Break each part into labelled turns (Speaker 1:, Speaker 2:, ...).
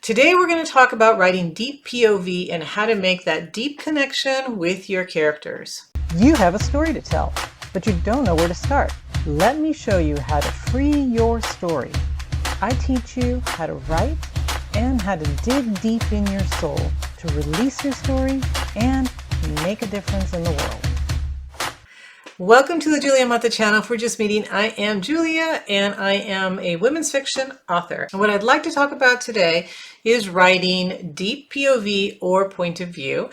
Speaker 1: Today we're going to talk about writing deep POV and how to make that deep connection with your characters.
Speaker 2: You have a story to tell, but you don't know where to start. Let me show you how to free your story. I teach you how to write and how to dig deep in your soul to release your story and make a difference in the world.
Speaker 1: Welcome to the Julia Mata channel. If we're just meeting, I am Julia and I am a women's fiction author. And what I'd like to talk about today is writing deep POV or point of view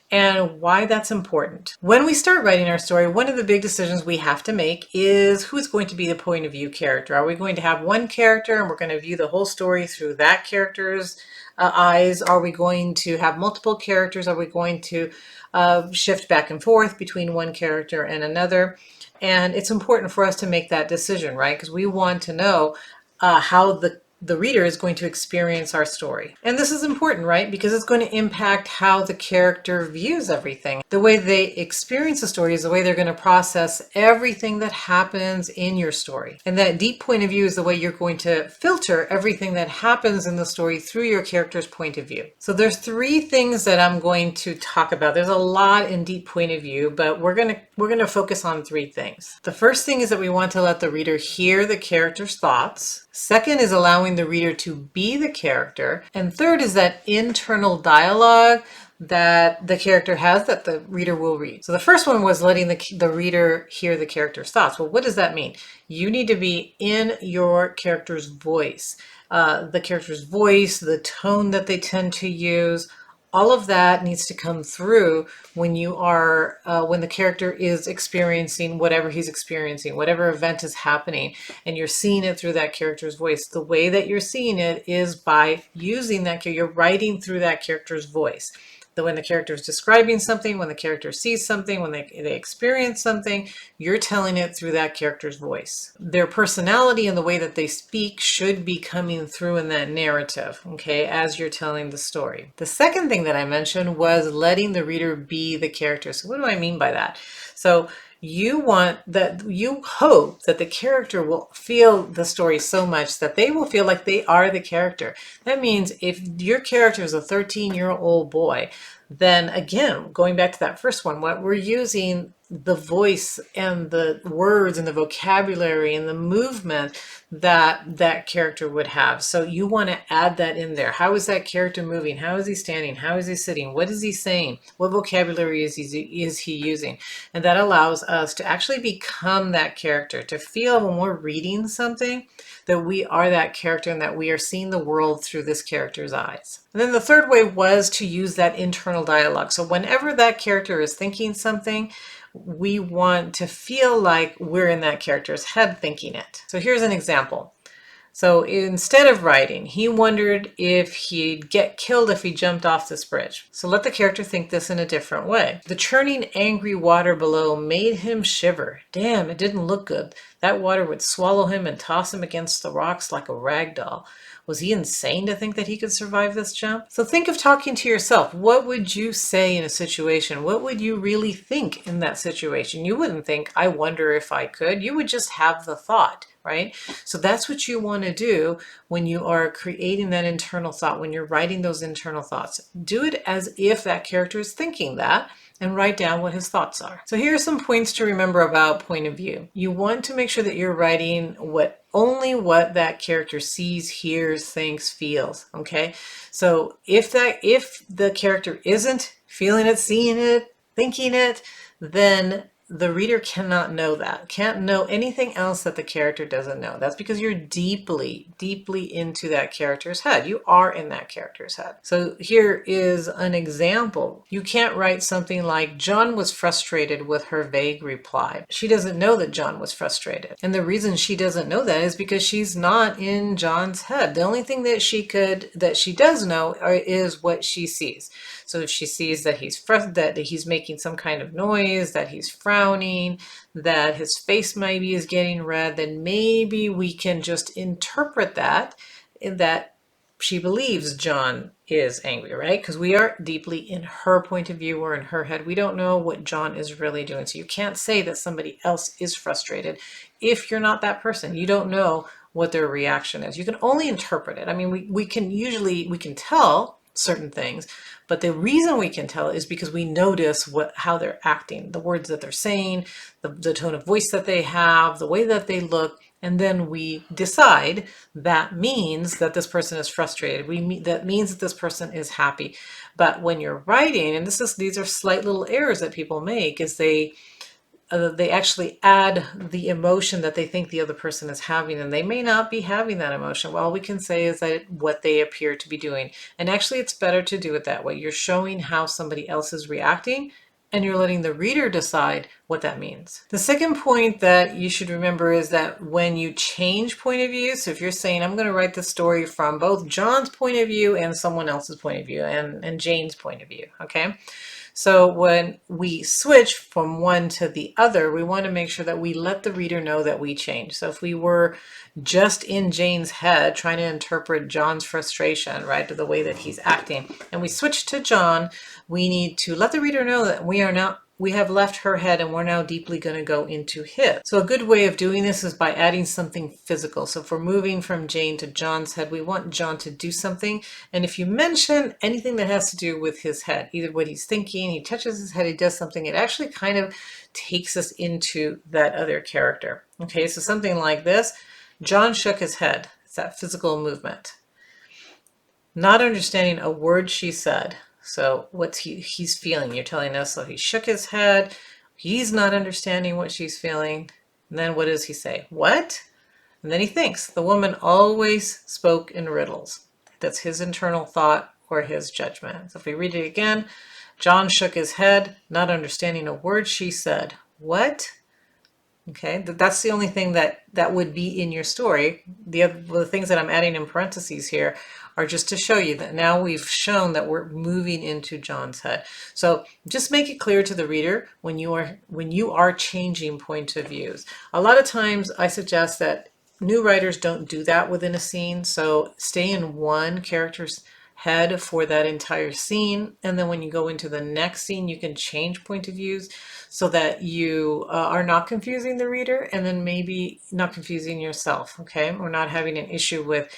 Speaker 1: and why that's important. When we start writing our story, one of the big decisions we have to make is who's going to be the point of view character. Are we going to have one character and we're going to view the whole story through that character's eyes? Are we going to have multiple characters? Are we going to shift back and forth between one character and another? And it's important for us to make that decision, right? Because we want to know how the reader is going to experience our story. And this is important, right? Because it's going to impact how the character views everything. The way they experience the story is the way they're going to process everything that happens in your story. And that deep point of view is the way you're going to filter everything that happens in the story through your character's point of view. So there's three things that I'm going to talk about. There's a lot in deep point of view, but we're going to focus on three things. The first thing is that we want to let the reader hear the character's thoughts. Second is allowing the reader to be the character. And third is that internal dialogue that the character has that the reader will read. So the first one was letting the reader hear the character's thoughts. Well, what does that mean? You need to be in your character's voice. The character's voice, the tone that they tend to use, all of that needs to come through when you are, when the character is experiencing whatever he's experiencing, whatever event is happening, and you're seeing it through that character's voice. The way that you're seeing it is by using that, you're writing through that character's voice. When the character is describing something, when the character sees something, when they experience something, you're telling it through that character's voice. Their personality and the way that they speak should be coming through in that narrative, okay, as you're telling the story. The second thing that I mentioned was letting the reader be the character. So what do I mean by that? So you hope that the character will feel the story so much that they will feel like they are the character. That means if your character is a 13-year-old boy, then again, going back to that first one, what we're using the voice and the words and the vocabulary and the movement that that character would have. So you want to add that in there. How is that character moving? How is he standing? How is he sitting? What is he saying? What vocabulary is he using? And that allows us to actually become that character, to feel when we're reading something that we are that character and that we are seeing the world through this character's eyes. And then the third way was to use that internal dialogue. So whenever that character is thinking something, we want to feel like we're in that character's head thinking it. So here's an example. So instead of writing, he wondered if he'd get killed if he jumped off this bridge. So let the character think this in a different way. The churning angry water below made him shiver. Damn, it didn't look good. That water would swallow him and toss him against the rocks like a rag doll. Was he insane to think that he could survive this jump? So think of talking to yourself. What would you say in a situation? What would you really think in that situation? You wouldn't think, I wonder if I could. You would just have the thought, right? So that's what you want to do when you are creating that internal thought, when you're writing those internal thoughts. Do it as if that character is thinking that, and write down what his thoughts are. So here are some points to remember about point of view. You want to make sure that you're writing only what that character sees, hears, thinks, feels, okay? So if the character isn't feeling it, seeing it, thinking it, then the reader cannot know that, can't know anything else that the character doesn't know. That's because you're deeply, deeply into that character's head. You are in that character's head. So here is an example. You can't write something like, John was frustrated with her vague reply. She doesn't know that John was frustrated. And the reason she doesn't know that is because she's not in John's head. The only thing that she does know is what she sees. So if she sees that he's making some kind of noise, that he's frowning, that his face maybe is getting red, then maybe we can just interpret that she believes John is angry, right? Because we are deeply in her point of view or in her head. We don't know what John is really doing. So you can't say that somebody else is frustrated if you're not that person. You don't know what their reaction is. You can only interpret it. I mean, we can tell certain things, but the reason we can tell is because we notice how they're acting, the words that they're saying, the tone of voice that they have, the way that they look, and then we decide that means that this person is frustrated. That means that this person is happy. But when you're writing, and these are slight little errors that people make, is they actually add the emotion that they think the other person is having, and they may not be having that emotion. Well, all we can say is that what they appear to be doing. And actually, it's better to do it that way. You're showing how somebody else is reacting, and you're letting the reader decide what that means. The second point that you should remember is that when you change point of view, so if you're saying, I'm going to write the story from both John's point of view and someone else's point of view and Jane's point of view, okay? So when we switch from one to the other, we want to make sure that we let the reader know that we change. So if we were just in Jane's head trying to interpret John's frustration, right, to the way that he's acting, and we switch to John, we need to let the reader know that we have left her head and we're now deeply going to go into his. So a good way of doing this is by adding something physical. So if we're moving from Jane to John's head, we want John to do something. And if you mention anything that has to do with his head, either what he's thinking, he touches his head, he does something, it actually kind of takes us into that other character. Okay, so something like this. John shook his head. It's that physical movement. Not understanding a word she said. So what's he's feeling? You're telling us, so he shook his head. He's not understanding what she's feeling. And then what does he say? What? And then he thinks. The woman always spoke in riddles. That's his internal thought or his judgment. So if we read it again, John shook his head, not understanding a word she said. What? Okay, that's the only thing that would be in your story. The things that I'm adding in parentheses here are just to show you that now we've shown that we're moving into John's head. So just make it clear to the reader when you are changing point of views. A lot of times I suggest that new writers don't do that within a scene. So stay in one character's head for that entire scene, and then when you go into the next scene you can change point of views so that you are not confusing the reader and then maybe not confusing yourself, okay? Or not having an issue with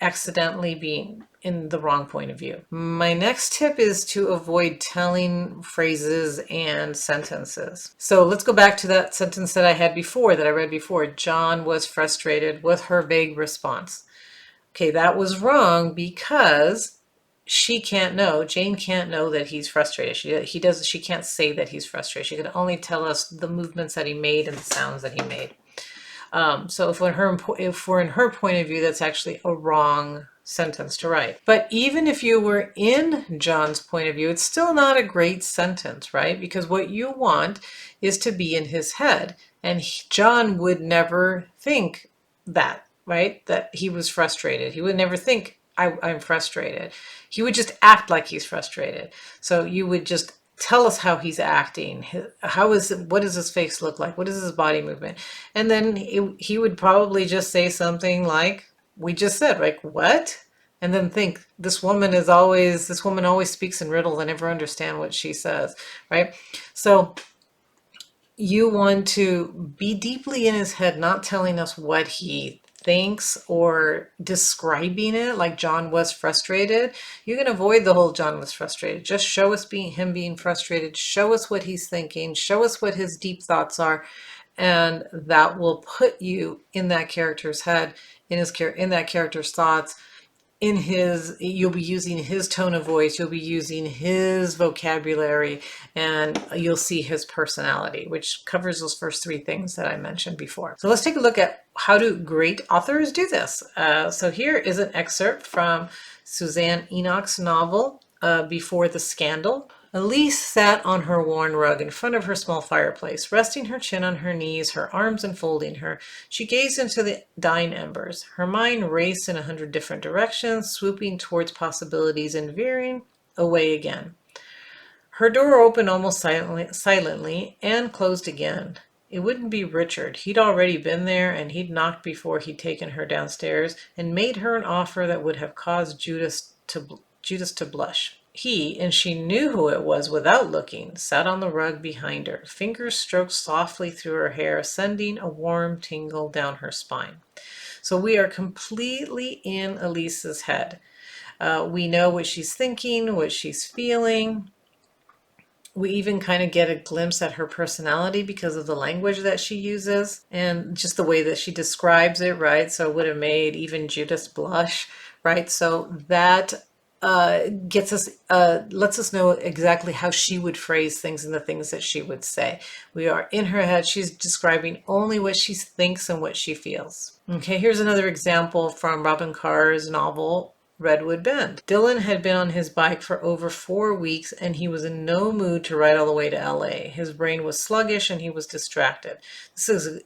Speaker 1: accidentally being in the wrong point of view. My next tip is to avoid telling phrases and sentences. So let's go back to that sentence that I had before, that I read before. John was frustrated with her vague response. Okay, that was wrong because Jane can't know that he's frustrated. She can't say that he's frustrated. She can only tell us the movements that he made and the sounds that he made. So if we're in her point of view, that's actually a wrong sentence to write. But even if you were in John's point of view, it's still not a great sentence, right? Because what you want is to be in his head. And John would never think that, right? That he was frustrated. He would never think, I'm frustrated. He would just act like he's frustrated. So you would just tell us how he's acting. What does his face look like? What is his body movement? And then he would probably just say something like we just said, like, what? And then think, this woman always speaks in riddles. I never understand what she says, right? So you want to be deeply in his head, not telling us what he thinks or describing it like John was frustrated. You can avoid the whole John was frustrated. Just show us him being frustrated. Show us what he's thinking. Show us what his deep thoughts are. And that will put you in that character's head, in that character's thoughts. You'll be using his tone of voice, you'll be using his vocabulary, and you'll see his personality, which covers those first three things that I mentioned before. So let's take a look at how do great authors do this. So here is an excerpt from Suzanne Enoch's novel, Before the Scandal. Elise sat on her worn rug in front of her small fireplace, resting her chin on her knees, her arms enfolding her. She gazed into the dying embers. Her mind raced in 100 different directions, swooping towards possibilities and veering away again. Her door opened almost silently and closed again. It wouldn't be Richard. He'd already been there, and he'd knocked before he'd taken her downstairs and made her an offer that would have caused Judas to blush. He, and she knew who it was without looking, sat on the rug behind her. Fingers stroked softly through her hair, sending a warm tingle down her spine. So we are completely in Elisa's head. We know what she's thinking, what she's feeling. We even kind of get a glimpse at her personality because of the language that she uses and just the way that she describes it, right? So it would have made even Judith blush, right? So that gets us, lets us know exactly how she would phrase things and the things that she would say. We are in her head. She's describing only what she thinks and what she feels. Okay, here's another example from Robin Carr's novel, Redwood Bend. Dylan had been on his bike for over 4 weeks and he was in no mood to ride all the way to LA. His brain was sluggish and he was distracted.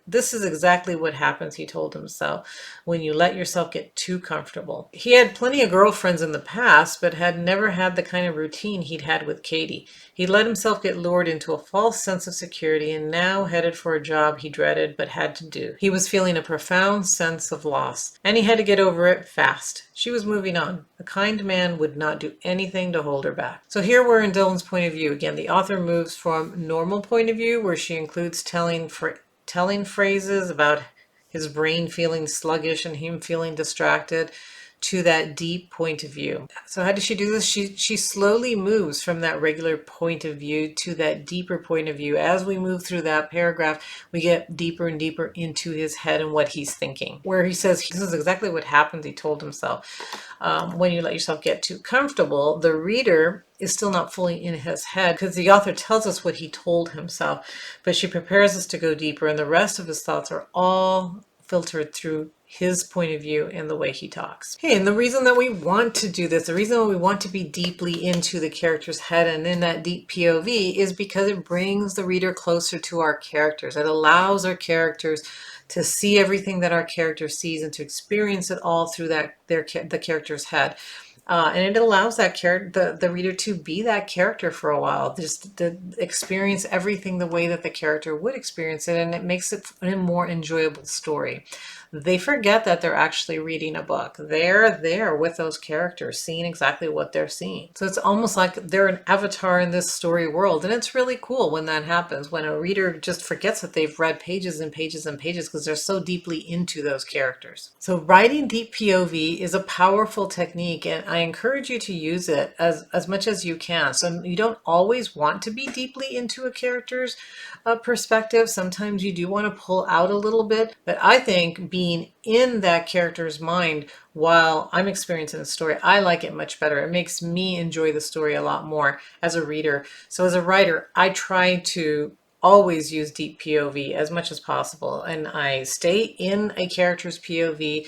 Speaker 1: This is exactly what happens, he told himself, when you let yourself get too comfortable. He had plenty of girlfriends in the past, but had never had the kind of routine he'd had with Katie. He let himself get lured into a false sense of security and now headed for a job he dreaded but had to do. He was feeling a profound sense of loss, and he had to get over it fast. She was moving on. A kind man would not do anything to hold her back. So here we're in Dylan's point of view. Again, the author moves from normal point of view, where she includes telling phrases about his brain feeling sluggish and him feeling distracted, to that deep point of view. So how does she do this? She slowly moves from that regular point of view to that deeper point of view. As we move through that paragraph, we get deeper and deeper into his head and what he's thinking. Where he says, this is exactly what happens, he told himself. When you let yourself get too comfortable, the reader is still not fully in his head because the author tells us what he told himself, but she prepares us to go deeper, and the rest of his thoughts are all filtered through his point of view and the way he talks. Okay, and the reason that we want to do this, the reason that we want to be deeply into the character's head and in that deep POV, is because it brings the reader closer to our characters. It allows our characters to see everything that our character sees and to experience it all through the character's head. And it allows that the reader to be that character for a while, just to experience everything the way that the character would experience it, and it makes it a more enjoyable story. They forget that they're actually reading a book. They're there with those characters, seeing exactly what they're seeing. So it's almost like they're an avatar in this story world. And it's really cool when that happens, when a reader just forgets that they've read pages and pages and pages because they're so deeply into those characters. So writing deep POV is a powerful technique, and I encourage you to use it as much as you can. So you don't always want to be deeply into a character's perspective. Sometimes you do want to pull out a little bit, but I think being in that character's mind while I'm experiencing the story, I like it much better. It makes me enjoy the story a lot more as a reader. So as a writer, I try to always use deep POV as much as possible, and I stay in a character's POV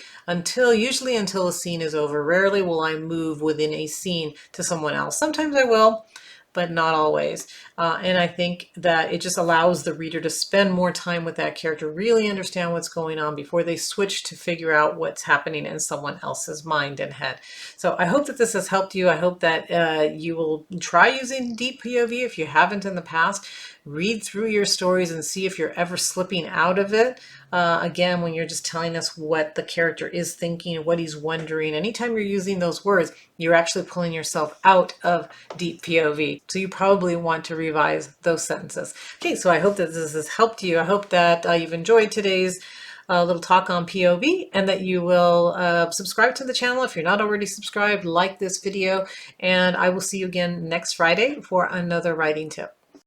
Speaker 1: usually until a scene is over. Rarely will I move within a scene to someone else. Sometimes I will, but not always. And I think that it just allows the reader to spend more time with that character, really understand what's going on before they switch to figure out what's happening in someone else's mind and head. So I hope that this has helped you. I hope that you will try using deep POV if you haven't in the past. Read through your stories and see if you're ever slipping out of it. Again, when you're just telling us what the character is thinking and what he's wondering, anytime you're using those words, you're actually pulling yourself out of deep POV. So you probably want to revise those sentences. Okay, so I hope that this has helped you. I hope that you've enjoyed today's little talk on POV, and that you will subscribe to the channel if you're not already subscribed, like this video, and I will see you again next Friday for another writing tip.